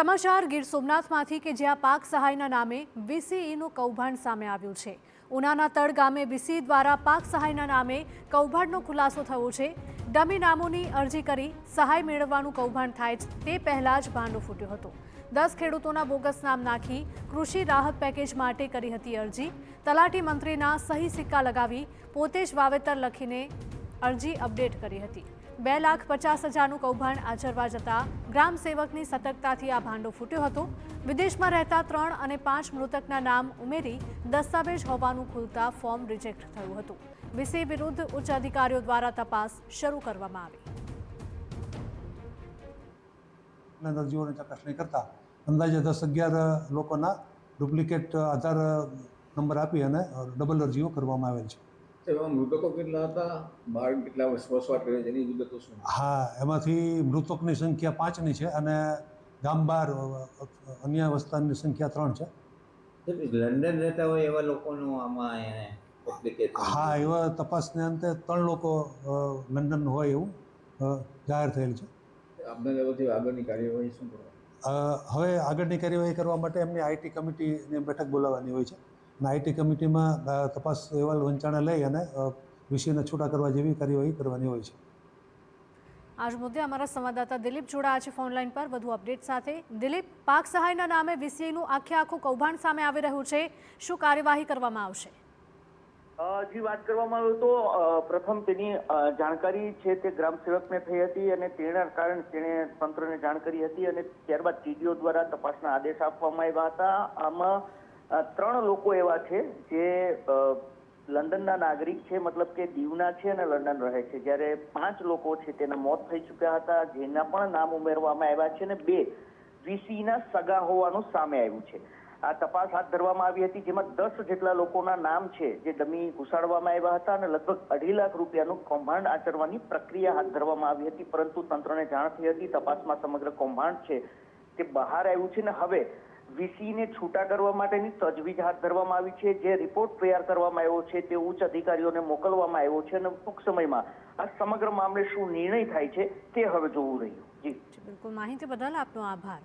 સમાચાર ગીર સોમનાથમાંથી કે જ્યાં પાક સહાયના નામે વીસીઈનું કૌભાંડ સામે આવ્યું છે। ઉનાના તળ ગામે વીસીઈ દ્વારા પાક સહાયના નામે કૌભાંડનો ખુલાસો થયો છે। ડમી નામોની અરજી કરી સહાય મેળવવાનું કૌભાંડ થાય તે પહેલા જ ભાંડો ફૂટ્યો હતો। 10 ખેડૂતોના બોગસ નામ નાખી કૃષિ રાહત પેકેજ માટે કરી હતી અરજી। તલાટી મંત્રીના સહી સિક્કા લગાવી પોતે જ વાવેતર લખીને અરજી અપડેટ કરી હતી। 2,50,000નું કૌભાંડ આચરવા જતા ગ્રામ સેવકની સતર્કતાથી આ ભાંડો ફૂટ્યો હતો। વિદેશમાં રહેતા 3 અને 5 મૃતકના નામ ઉમેરી દસ્તાવેજ હોવાનું ખુલતા ફોર્મ રિજેક્ટ થયું હતું। વીસીઈ વિરુદ્ધ ઉચ્ચ અધિકારીઓ દ્વારા તપાસ શરૂ કરવામાં આવી। અરજીઓની ચકાસણી કરતા અંદાજે 10-11 લોકોના ડુપ્લિકેટ આધાર નંબર આપી અને ડબલ અરજીઓ કરવામાં આવેલ છે। મૃતકો કેટલા હતા, બાળ કેટલા વસવાટ કરે છે એની વિગતો શું? હા, એમાંથી મૃતકની સંખ્યા 5ની છે અને ગામ બહાર અન્ય વસ્તારની સંખ્યા 3 છે। લંડન રહેતા હોય એવા લોકોનું આમાં એપ્લિકેશન? હા, એવા તપાસને અંતે 3 લોકો લંડન હોય એવું જાહેર થયેલ છે। આપના લેવલથી આગળની કાર્યવાહી શું કરવા? હવે આગળની કાર્યવાહી કરવા માટે એમની આઈટી કમિટીની બેઠક બોલાવવાની હોય છે અને આઈટી કમિટીમાં તપાસ અહેવાલ વંચાણે લઈ અને વિષયને છૂટા કરવા જેવી કાર્યવાહી કરવાની હોય છે। આજ મુદ્દે અમારા સંવાદદાતા દિલીપ જોડાયા છે ફોનલાઈન પર વધુ અપડેટ સાથે। દિલીપ, પાક સહાયના નામે વીસીઈનું આખું કૌભાંડ સામે આવી રહ્યું છે, શું કાર્યવાહી કરવામાં આવશે? જી, વાત કરવામાં આવે તો પ્રથમ તેની જાણકારી છે તે ગ્રામ સેવકને થઈ હતી અને તેના કારણે તેણે તંત્રને જાણ કરી હતી અને ત્યારબાદ ટીડીઓ દ્વારા તપાસના આદેશ આપવામાં આવ્યા હતા। આમાં 3 લોકો એવા છે જે લંડનના નાગરિક છે, મતલબ કે દીવના છે અને લંડન રહે છે, જ્યારે 5 લોકો છે તેના મોત થઈ ચૂક્યા હતા જેના પણ નામ ઉમેરવામાં આવ્યા છે અને 2 વીસીઈના સગા હોવાનું સામે આવ્યું છે। આ તપાસ હાથ ધરવામાં આવી હતી જેમાં 10 જેટલા લોકોના નામ છે જે ડમી ઘુસાડવામાં આવ્યા હતા અને લગભગ 2.5 લાખ રૂપિયાનું કૌભાંડ આચરવાની પ્રક્રિયા હાથ ધરવામાં આવી હતી, પરંતુ તંત્રને જાણ થઈ હતી। તપાસમાં સમગ્ર કૌભાંડ છે તે બહાર આવ્યું છે અને હવે વીસીઈને છૂટા કરવા માટેની તજવીજ હાથ ધરવામાં આવી છે। જે રિપોર્ટ તૈયાર કરવામાં આવ્યો છે તે ઉચ્ચ અધિકારીઓને મોકલવામાં આવ્યો છે અને ટૂંક સમયમાં આ સમગ્ર મામલે શું નિર્ણય થાય છે તે હવે જોવું રહ્યું। જી બિલકુલ, માહિતી બદલ આપનો આભાર।